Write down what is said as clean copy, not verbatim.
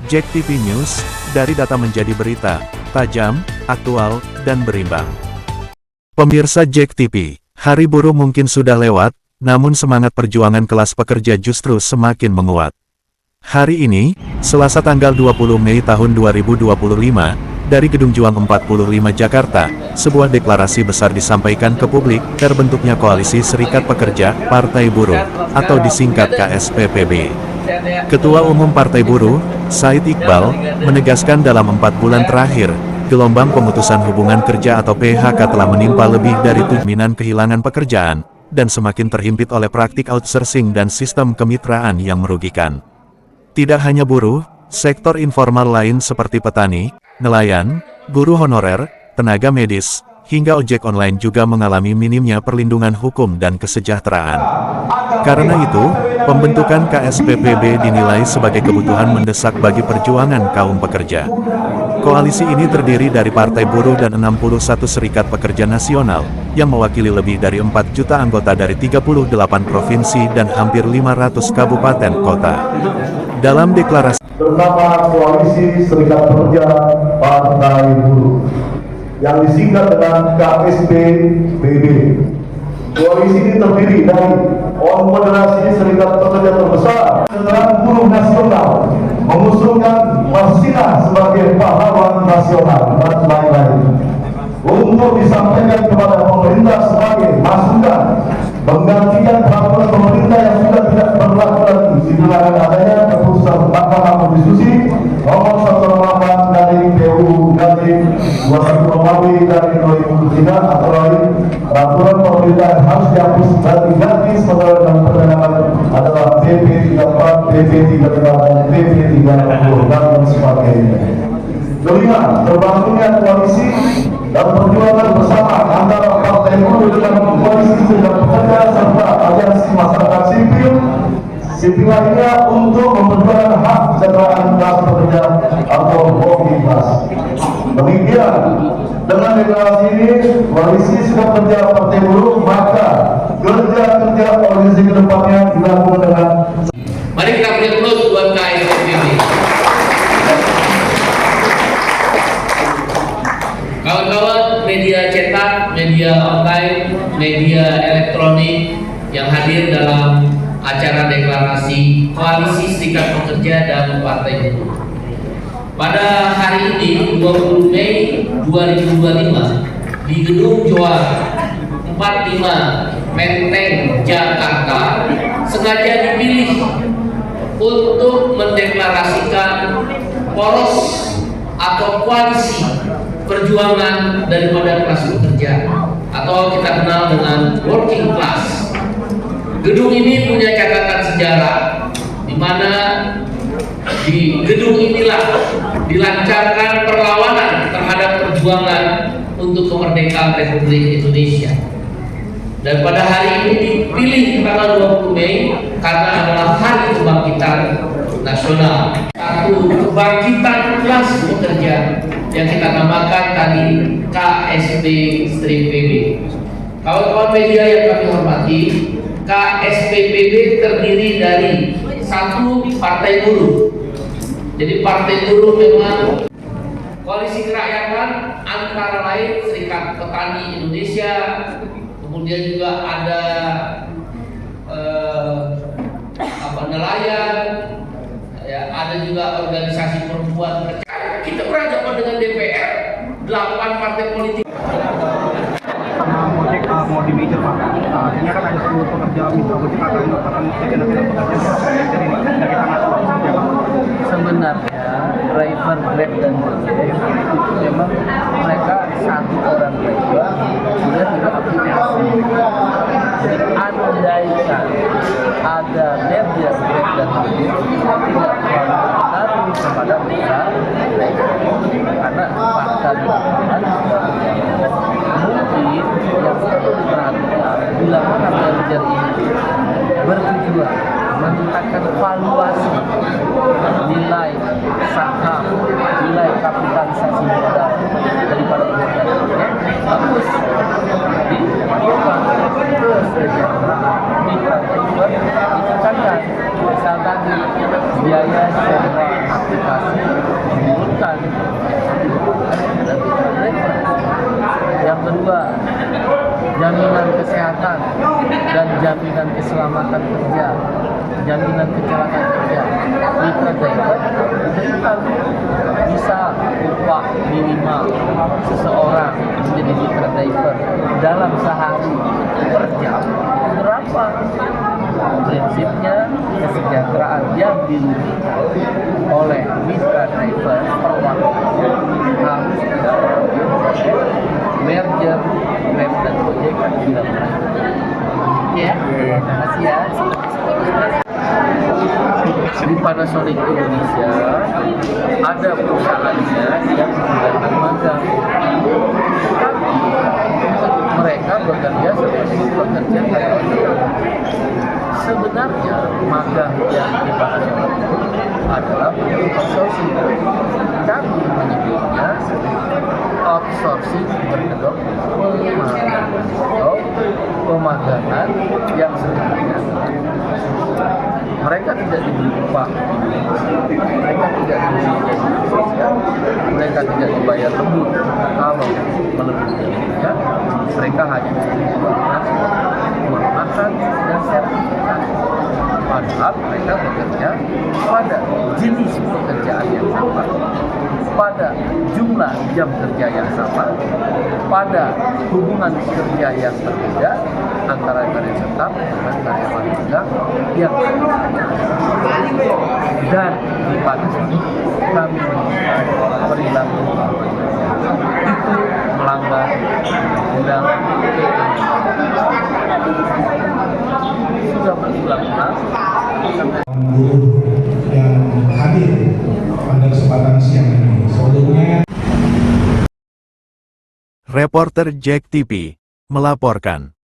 Jack TV News, dari data menjadi berita, tajam, aktual, dan berimbang. Pemirsa Jack TV, Hari Buruh mungkin sudah lewat, namun semangat perjuangan kelas pekerja justru semakin menguat. Hari ini, Selasa tanggal 20 Mei tahun 2025, dari Gedung Juang 45 Jakarta, sebuah deklarasi besar disampaikan ke publik, terbentuknya Koalisi Serikat Pekerja, Partai Buruh, atau disingkat KSPPB. Ketua Umum Partai Buruh, Said Iqbal, menegaskan dalam 4 bulan terakhir, gelombang pemutusan hubungan kerja atau PHK telah menimpa lebih dari 7 jaminan kehilangan pekerjaan, dan semakin terhimpit oleh praktik outsourcing dan sistem kemitraan yang merugikan. Tidak hanya buruh, sektor informal lain seperti petani, nelayan, guru honorer, tenaga medis, hingga ojek online juga mengalami minimnya perlindungan hukum dan kesejahteraan. Karena itu, pembentukan KSPPB dinilai sebagai kebutuhan mendesak bagi perjuangan kaum pekerja. Koalisi ini terdiri dari Partai Buruh dan 61 serikat pekerja nasional, yang mewakili lebih dari 4 juta anggota dari 38 provinsi dan hampir 500 kabupaten kota. Dalam deklarasi bernama Koalisi Serikat Pekerja Partai Buruh, yang disingkat dengan KSPPB. Koalisi ini terdiri dari Konfederasi Serikat Pekerja terbesar, Kesejahteraan Buruh Nasional, mengusulkan Marsina sebagai pahlawan nasional, dan lain-lain. Untuk disampaikan kepada pemerintah sebagai masukan, menggantikan peraturan pemerintah yang sudah tidak berlaku lagi digunakan adanya keputusan Mahkamah Konstitusi nomor 108 dari PUU Garing 21 Romawi dari 2003 atau lain peraturan pemerintah yang harus dihapus dan diganti sesuai dengan permendakan adalah PP 34, PP 35 dan PP 30 dan sebagainya. Kelima, terbangunnya koalisi dan perjuangan bersama antara Partai Buruh dengan Koalisi Serikat Pekerja serta aliansi masyarakat sipil lainnya untuk memperjuangkan hak kesejahteraan kelas pekerja atau working class. Demikian, dengan deklarasi ini, Koalisi Serikat Pekerja Partai Buruh, maka kerja-kerja organisasi kedepannya dilakukan dengan. Mari kita beri aplaus buat KSPPB. Kawan-kawan media cetak, media online, media elektronik yang hadir dalam acara deklarasi Koalisi Serikat Pekerja dan Partai Buruh. Pada hari ini, 20 Mei 2025, di Gedung Juang 45 Menteng, Jakarta, sengaja dipilih untuk mendeklarasikan poros atau koalisi perjuangan daripada kelas pekerja atau kita kenal dengan working class. Gedung ini punya catatan sejarah di mana di gedung inilah dilancarkan perlawanan terhadap perjuangan untuk kemerdekaan Republik Indonesia. Dan pada hari ini dipilih tanggal 20 Mei karena adalah hari kebangkitan nasional. Satu kebangkitan kelas pekerja yang kita namakan tadi KSPPB. Kawan-kawan media yang kami hormati, KSPPB terdiri dari satu Partai Buruh. Jadi Partai Buruh memang koalisi kerakyatan antara lain Serikat Petani Indonesia, kemudian juga ada nelayan, ya, ada juga organisasi perempuan. Kita berhadapan dengan DPR, 8 partai politik. Mau di major Pak, artinya kan ada 10 pekerja mitra Gojek akan pekerja dari kita masuk seperti apa? Sebenarnya driver Grab dan Gojek itu memang mereka satu orang driver sudah tidak aplikasi. Andaikan ada merger Grab dan Gojek tidak terlalu berpengaruh kepada mereka karena fakta di lapangan mungkin yang perlu diperhatikan bila mana merger ini bertujuan meningkatkan valuasi nilai saham, nilai kapitalisasi modal daripada perusahaan bagus di kesejahteraan mitra driver ditekankan. Misal tadi biaya sewa aplikasi jaminan keselamatan kerja, jaminan kecelakaan kerja. Mitra driver diberikan bisa upah minimal seseorang menjadi mitra driver dalam sehari per jam berapa? Prinsipnya kesejahteraan yang dirugikan oleh mitra driver per waktu harus merger Grab dan Gojek sudah mulai. Ya, terima kasih ya. Di Panasonic Indonesia ada perusahaannya yang menggunakan magang. Tapi mereka bekerja seperti pekerja kantoran. Sebenarnya magang yang di Panasonic itu adalah outsourcing. Kami menyebutnya outsourcing berkedok pemagangan atau pemagangan yang sebenarnya mereka tidak diberi upah, mereka tidak diberi gaji sosial, mereka tidak dibayar lembut kalau melebihi gajinya, mereka hanya diberi uang makan dan sertifikat. Padahal mereka bekerja pada jenis pekerjaan yang sama, pada jumlah jam kerja yang sama, pada hubungan kerja yang berbeda antara karyawan tetap dengan karyawan magang yang dan di Panasonic kami menemukan perilaku itu melanggar undang sudah berulang-ulang. Buruh yang hadir pada kesempatan siang ini. Sebelumnya Reporter Jack TV melaporkan.